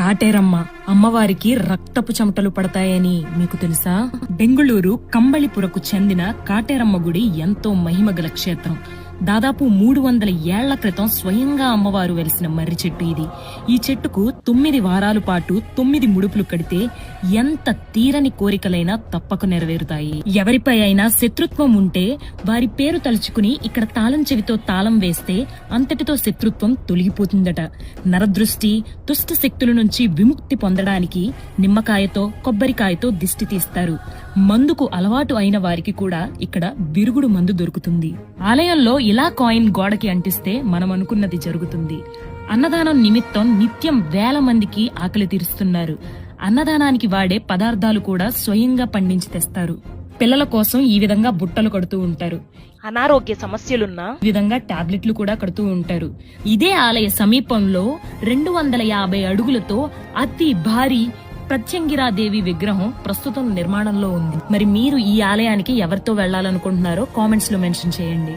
కాటేరమ్మ అమ్మవారికి రక్తపు చెమటలు పడతాయని మీకు తెలుసా? బెంగుళూరు కంబళిపురకు చెందిన కాటేరమ్మ గుడి ఎంతో మహిమగల క్షేత్రం. దాదాపు 300 ఏళ్ల క్రితం స్వయంగా అమ్మవారు వెలిసిన మర్రి చెట్టు ఇది. ఈ చెట్టుకు 9 వారాల పాటు 9 ముడుపులు కడితే ఎంత తీరని కోరికలైనా తప్పక నెరవేరుతాయి. ఎవరిపై అయినా శత్రుత్వం ఉంటే వారి పేరు తలుచుకుని ఇక్కడ తాళం చెవితో తాళం వేస్తే అంతటితో శత్రుత్వం తొలగిపోతుందట. నరదృష్టి, దుష్ట శక్తుల నుంచి విముక్తి పొందడానికి నిమ్మకాయతో కొబ్బరికాయతో దిష్టి తీస్తారు. మందుకు అలవాటు అయిన వారికి కూడా ఇక్కడ విరుగుడు మందు దొరుకుతుంది. ఆలయంలో ఇలా కాయిన్ గోడకి అంటిస్తే మనం అనుకున్నది జరుగుతుంది. అన్నదానం నిమిత్తం నిత్యం వేల మందికి ఆకలి తీరుస్తున్నారు. అన్నదానానికి వాడే పదార్థాలు కూడా స్వయంగా పండించి తెస్తారు. పిల్లల కోసం ఈ విధంగా బుట్టలు కడుతూ ఉంటారు. అనారోగ్య సమస్యలున్నా ఈ విధంగా టాబ్లెట్లు కూడా కడుతూ ఉంటారు. ఇదే ఆలయ సమీపంలో 250 అడుగులతో అతి భారీ ప్రత్యంగిరాదేవి విగ్రహం ప్రస్తుతం నిర్మాణంలో ఉంది. మరి మీరు ఈ ఆలయానికి ఎవరితో వెళ్లాలనుకుంటున్నారో కామెంట్స్ లో మెన్షన్ చేయండి.